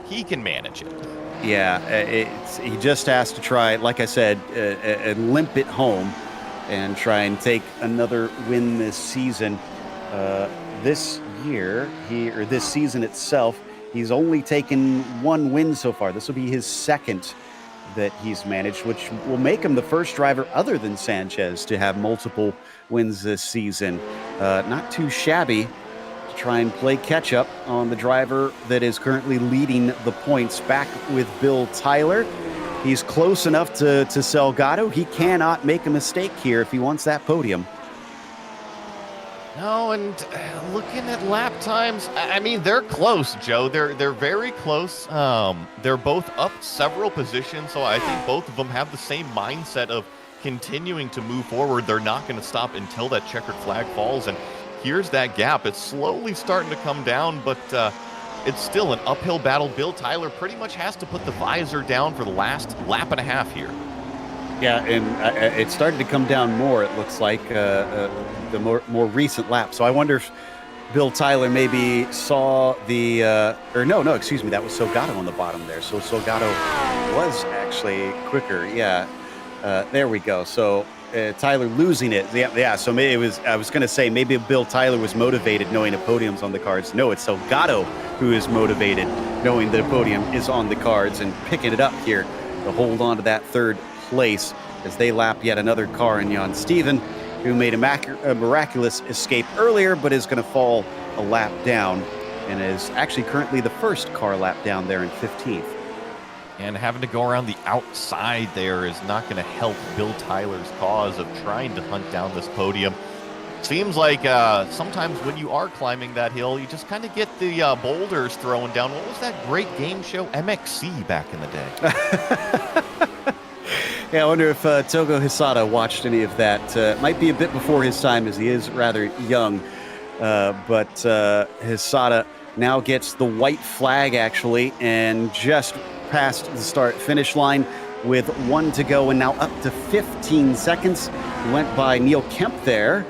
it. Yeah,
he just has to try, like I said, and limp it home and try and take another win this season. This season itself, he's only taken 1 win so far. This will be his second that he's managed, which will make him the first driver other than Sanchez to have multiple wins this season. Not too shabby to try and play catch up on the driver that is currently leading the points, back with Bill Tyler. He's close enough to Salgado. He cannot make a mistake here if he wants that podium.
No, and looking at lap times, I mean, they're close, Joe. They're very close. They're both up several positions, so I think both of them have the same mindset of continuing to move forward. They're not going to stop until that checkered flag falls, and here's that gap. It's slowly starting to come down, but it's still an uphill battle. Bill Tyler pretty much has to put the visor down for the last lap and a half here.
Yeah, and it started to come down more, it looks like, the more recent lap. So I wonder if Bill Tyler maybe saw the, excuse me, that was Salgado on the bottom there. So Salgado was actually quicker. Yeah, there we go. So Tyler losing it. Yeah. So maybe I was going to say maybe Bill Tyler was motivated knowing a podium's on the cards. No, it's Salgado who is motivated knowing that a podium is on the cards and picking it up here to hold on to that third place as they lap yet another car in Jan Steven, who made a miraculous escape earlier, but is going to fall a lap down and is actually currently the first car lap down there in 15th.
And having to go around the outside there is not going to help Bill Tyler's cause of trying to hunt down this podium. Seems like sometimes when you are climbing that hill, you just kind of get the boulders thrown down. What was that great game show, MXC, back in the day?
Yeah, I wonder if Togo Hisada watched any of that. Might be a bit before his time, as he is rather young. But Hisada now gets the white flag, actually, and just past the start-finish line with 1 to go, and now up to 15 seconds. Went by Neil Kemp there,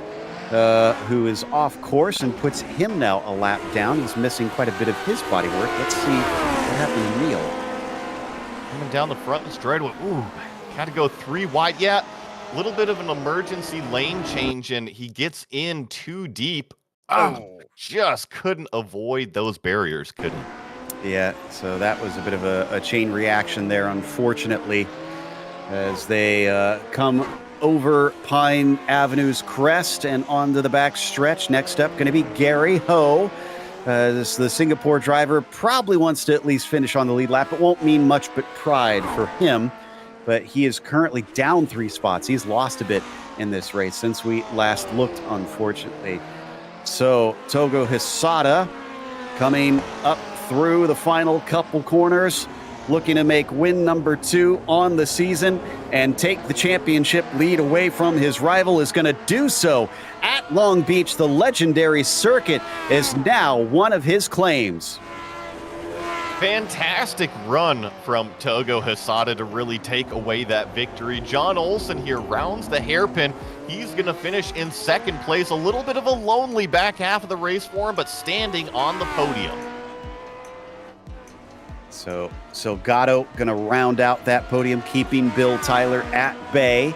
who is off course, and puts him now a lap down. He's missing quite a bit of his body work. Let's see what happened to Neil.
Coming down the front and straightaway. Ooh, had to go 3 wide. Yeah, a little bit of an emergency lane change, and he gets in too deep. Oh, just couldn't avoid those barriers, couldn't he?
Yeah, so that was a bit of a chain reaction there, unfortunately, as they come over Pine Avenue's crest and onto the back stretch. Next up, going to be Gary Ho. The Singapore driver probably wants to at least finish on the lead lap. It won't mean much but pride for him, but he is currently down 3 spots. He's lost a bit in this race since we last looked, unfortunately. So Togo Hisada coming up through the final couple corners, looking to make win number 2 on the season and take the championship lead away from his rival. Is going to do so at Long Beach. The legendary circuit is now one of his claims.
Fantastic run from Togo Hisada to really take away that victory. John Olsen here rounds the hairpin. He's going to finish in 2nd place. A little bit of a lonely back half of the race for him, but standing on the podium.
So Gatto going to round out that podium, keeping Bill Tyler at bay.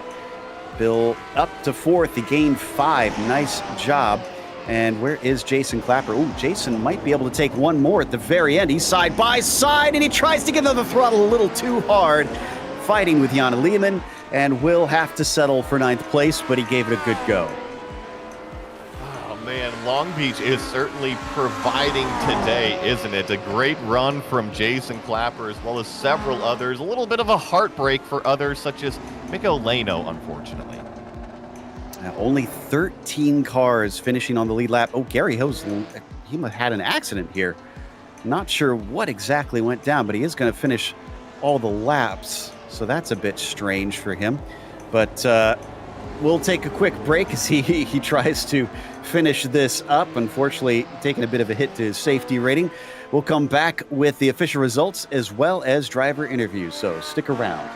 Bill up to 4th. He gained 5. Nice job. And where is Jason Clapper? Ooh, Jason might be able to take one more at the very end. He's side by side, and he tries to get to the throttle a little too hard, fighting with Janne Lehmann, and will have to settle for 9th place, but he gave it a good go.
Oh, man, Long Beach is certainly providing today, isn't it? A great run from Jason Clapper, as well as several others. A little bit of a heartbreak for others, such as Mikko Leino, unfortunately.
Only 13 cars finishing on the lead lap. Oh, Gary Ho's, he had an accident here. Not sure what exactly went down, but he is going to finish all the laps. So that's a bit strange for him. But we'll take a quick break as he tries to finish this up. Unfortunately, taking a bit of a hit to his safety rating. We'll come back with the official results as well as driver interviews. So stick around.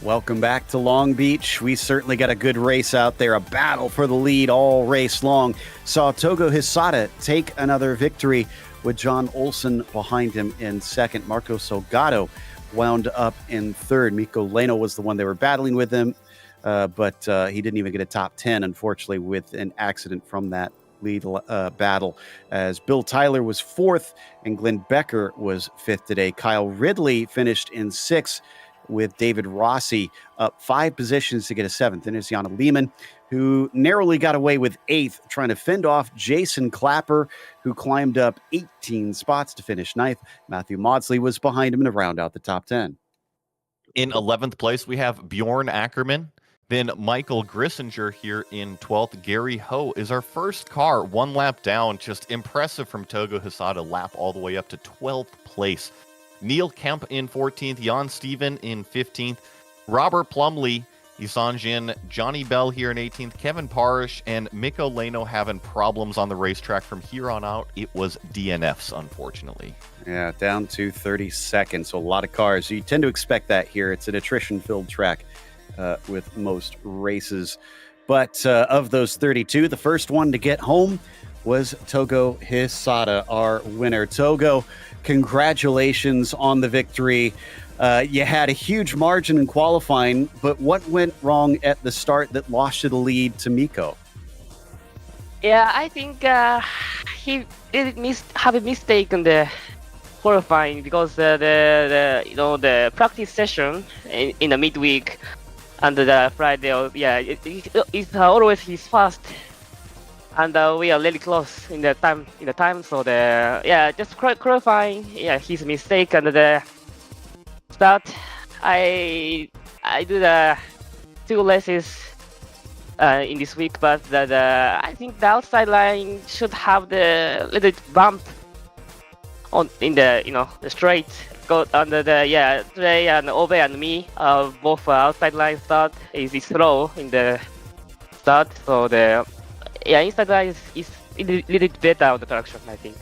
Welcome back to Long Beach. We certainly got a good race out there, a battle for the lead all race long. Saw Togo Hisada take another victory with John Olsen behind him in second. Marco Salgado wound up in third. Mikko Leno was the one they were battling with him, but he didn't even get a top 10, unfortunately, with an accident from that lead battle, as Bill Tyler was fourth and Glenn Becker was fifth today. Kyle Ridley finished in sixth, with David Rossi up 5 positions to get a seventh. And it's Jana Lehman, who narrowly got away with eighth, trying to fend off Jason Clapper, who climbed up 18 spots to finish ninth. Matthew Maudsley was behind him to round out the top 10.
In 11th place, we have Bjorn Ackerman. Then Michael Grissinger here in 12th. Gary Ho is our first car, 1 lap down. Just impressive from Togo Hisada, lap all the way up to 12th place. Neil Kemp in 14th, Jan Steven in 15th, Robert Plumley, Isan Jin, Johnny Bell here in 18th, Kevin Parish, and Mikko Leno having problems on the racetrack from here on out. It was DNFs, unfortunately.
Yeah, down to 32nd, so a lot of cars. You tend to expect that here. It's an attrition-filled track with most races. But of those 32, the first one to get home was Togo Hisada, our winner. Togo, congratulations on the victory. You had a huge margin in qualifying, but what went wrong at the start that lost you the lead to Mikko?
Yeah, I think he did have a mistake in the qualifying, because the practice session in the midweek and the Friday, it's always his first. And we are really close in the time. So just clarifying, his mistake and the start. I do the 2 races in this week, but I think the outside line should have the little bump in the straight. Go under the Trey and Ove and me both outside line start is slow in the start, so the inside line is a little bit better on the traction, I think.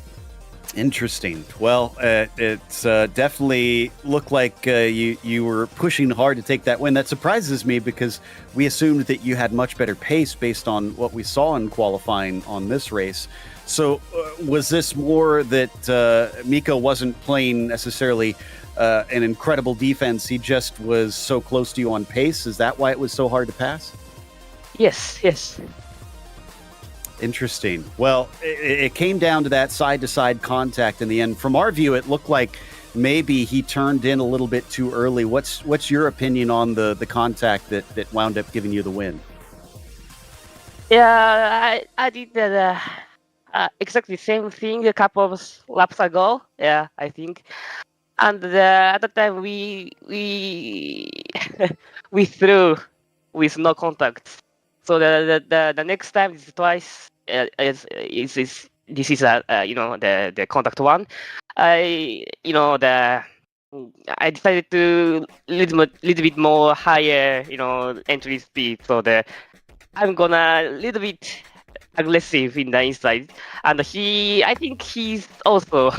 Interesting. Well, it's definitely looked like you were pushing hard to take that win. That surprises me, because we assumed that you had much better pace based on what we saw in qualifying on this race. So was this more that Mikko wasn't playing necessarily an incredible defense, he just was so close to you on pace? Is that why it was so hard to pass?
Yes.
Interesting. Well, it came down to that side-to-side contact in the end. From our view, it looked like maybe he turned in a little bit too early. What's your opinion on the contact that wound up giving you the win?
Yeah, I did that exactly same thing a couple of laps ago. Yeah, I think. And at the time we we threw with no contact. So the next time is twice. This is the contact one. I decided to little bit more higher entry speed. So I'm gonna little bit aggressive in the inside, and I think he's also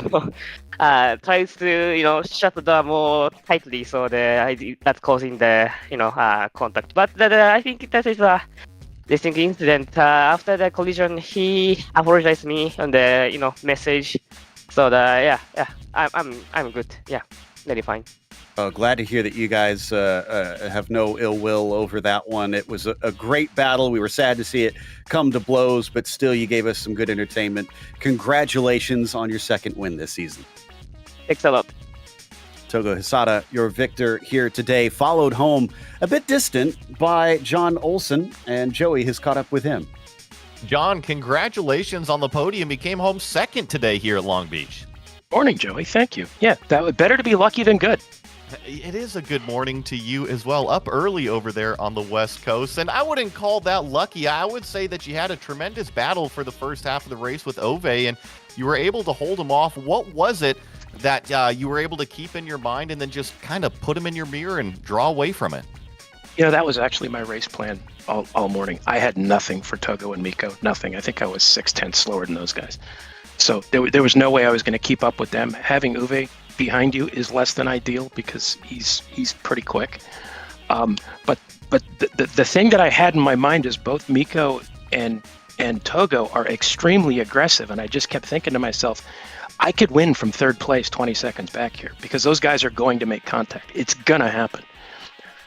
tries to shut the door more tightly. So that's causing the contact. But I think that is a distinct incident. After the collision, he apologized me on the message. So I'm good. Yeah, very fine.
Glad to hear that you guys have no ill will over that one. It was a great battle. We were sad to see it come to blows, but still you gave us some good entertainment. Congratulations on your second win this season.
Thanks a lot.
Togo Hisada, your victor here today, followed home a bit distant by John Olsen, and Joey has caught up with him.
John, congratulations on the podium. You came home second today here at Long Beach.
Morning, Joey. Thank you. Yeah, that would better to be lucky than good.
It is a good morning to you as well. Up early over there on the West Coast, and I wouldn't call that lucky. I would say that you had a tremendous battle for the first half of the race with Ove, and you were able to hold him off. What was it that you were able to keep in your mind and then just kind of put him in your mirror and draw away from it?
That was actually my race plan all morning. I had nothing for Togo and Mikko, nothing. I think I was 6/10 slower than those guys. So there was no way I was going to keep up with them. Having Uwe behind you is less than ideal because he's pretty quick. But the thing that I had in my mind is both Miko and Togo are extremely aggressive, and I just kept thinking to myself, I could win from third place 20 seconds back here because those guys are going to make contact. It's gonna happen.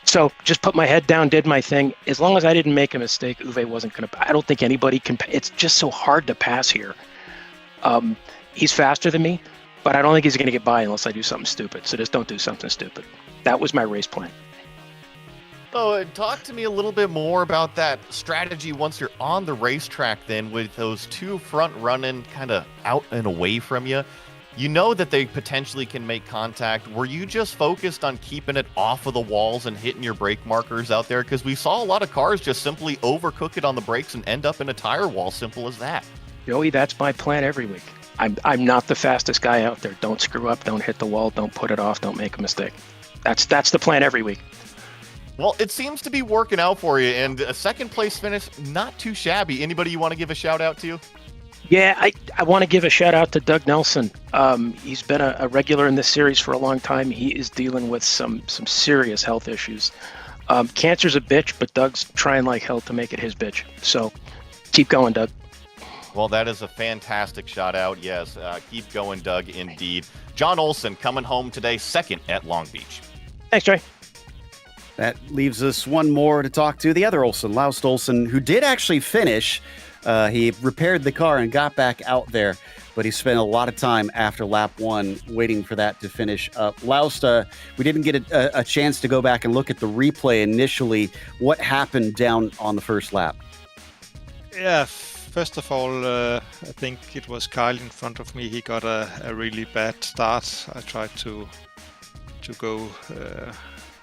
So just put my head down, did my thing. As long as I didn't make a mistake, Uwe wasn't gonna. I don't think anybody can. It's just so hard to pass here. He's faster than me, but I don't think he's gonna get by unless I do something stupid. So just don't do something stupid. That was my race plan.
Oh, talk to me a little bit more about that strategy once you're on the racetrack then with those two front running kind of out and away from you. You know that they potentially can make contact. Were you just focused on keeping it off of the walls and hitting your brake markers out there? Because we saw a lot of cars just simply overcook it on the brakes and end up in a tire wall. Simple as that.
Joey, that's my plan every week. I'm not the fastest guy out there. Don't screw up. Don't hit the wall. Don't put it off. Don't make a mistake. That's the plan every week.
Well, it seems to be working out for you, and a second place finish, not too shabby. Anybody you want to give a shout out to?
Yeah, I want to give a shout out to Doug Nelson. He's been a regular in this series for a long time. He is dealing with some serious health issues. Cancer's a bitch, but Doug's trying like hell to make it his bitch. So keep going, Doug.
Well, that is a fantastic shout out. Yes, keep going, Doug, indeed. John Olson coming home today, second at Long Beach.
Thanks, Trey.
That leaves us one more to talk to, the other Olson, Laust Olson, who did actually finish. He repaired the car and got back out there, but he spent a lot of time after lap one waiting for that to finish up. Laust, we didn't get a chance to go back and look at the replay initially. What happened down on the first lap?
Yeah, first of all, I think it was Kyle in front of me. He got a really bad start. I tried to go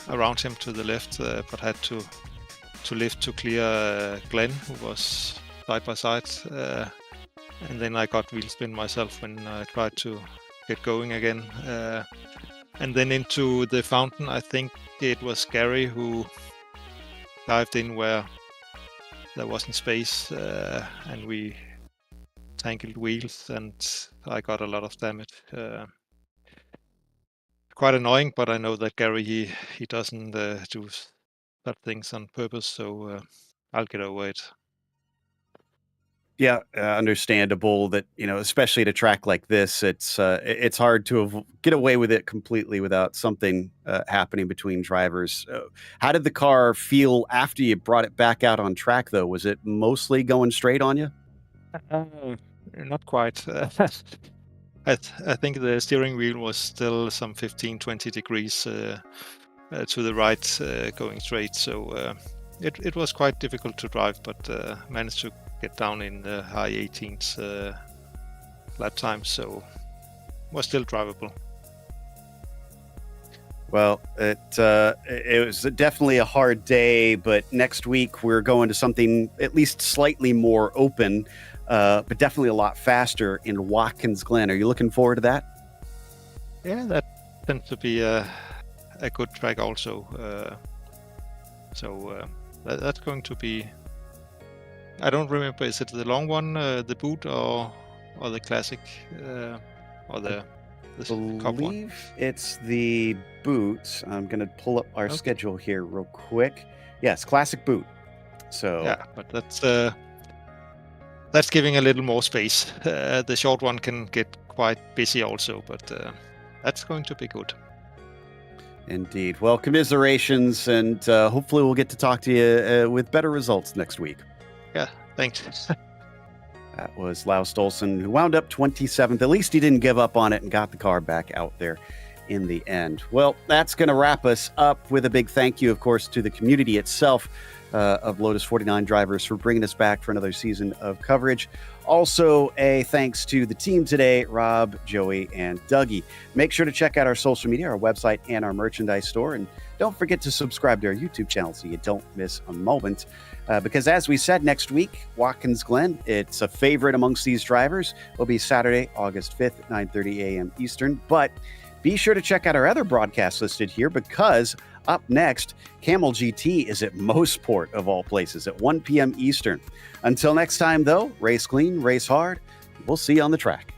around him to the left, but had to lift to clear Glenn, who was side by side, and then I got wheel spin myself when I tried to get going again, and then into the fountain. I think it was Gary who dived in where there wasn't space, and we tangled wheels, and I got a lot of damage. Quite annoying, but I know that Gary he doesn't do bad things on purpose, so I'll get over it.
Yeah, understandable that, especially at a track like this, it's hard to get away with it completely without something happening between drivers. How did the car feel after you brought it back out on track, though? Was it mostly going straight on you?
Not quite. I think the steering wheel was still some 15-20 degrees to the right going straight, so it was quite difficult to drive, but managed to get down in the high 18s lap time, so was still drivable.
Well, it was definitely a hard day, but next week we're going to something at least slightly more open, but definitely a lot faster in Watkins Glen. Are you looking forward to that?
Yeah, that tends to be a good track also. So that's going to be... I don't remember, is it the long one, the boot, or the classic, or the cup one?
I believe it's the boot. I'm going to pull up our schedule here real quick. Yes, classic boot. So
yeah, but that's giving a little more space. The short one can get quite busy also, but that's going to be good.
Indeed. Well, commiserations, and hopefully we'll get to talk to you with better results next week.
Yeah, thanks.
That was Laust Olson, who wound up 27th. At least he didn't give up on it and got the car back out there in the end. Well, that's going to wrap us up with a big thank you, of course, to the community itself of Lotus 49 drivers for bringing us back for another season of coverage. Also, a thanks to the team today, Rob, Joey, and Dougie. Make sure to check out our social media, our website, and our merchandise store. And don't forget to subscribe to our YouTube channel so you don't miss a moment. Because as we said, next week, Watkins Glen, it's a favorite amongst these drivers. It'll be Saturday, August 5th at 9:30 a.m. Eastern. But be sure to check out our other broadcasts listed here, because up next, Camel GT is at Motorsports, of all places, at 1 p.m. Eastern. Until next time, though, race clean, race hard. We'll see you on the track.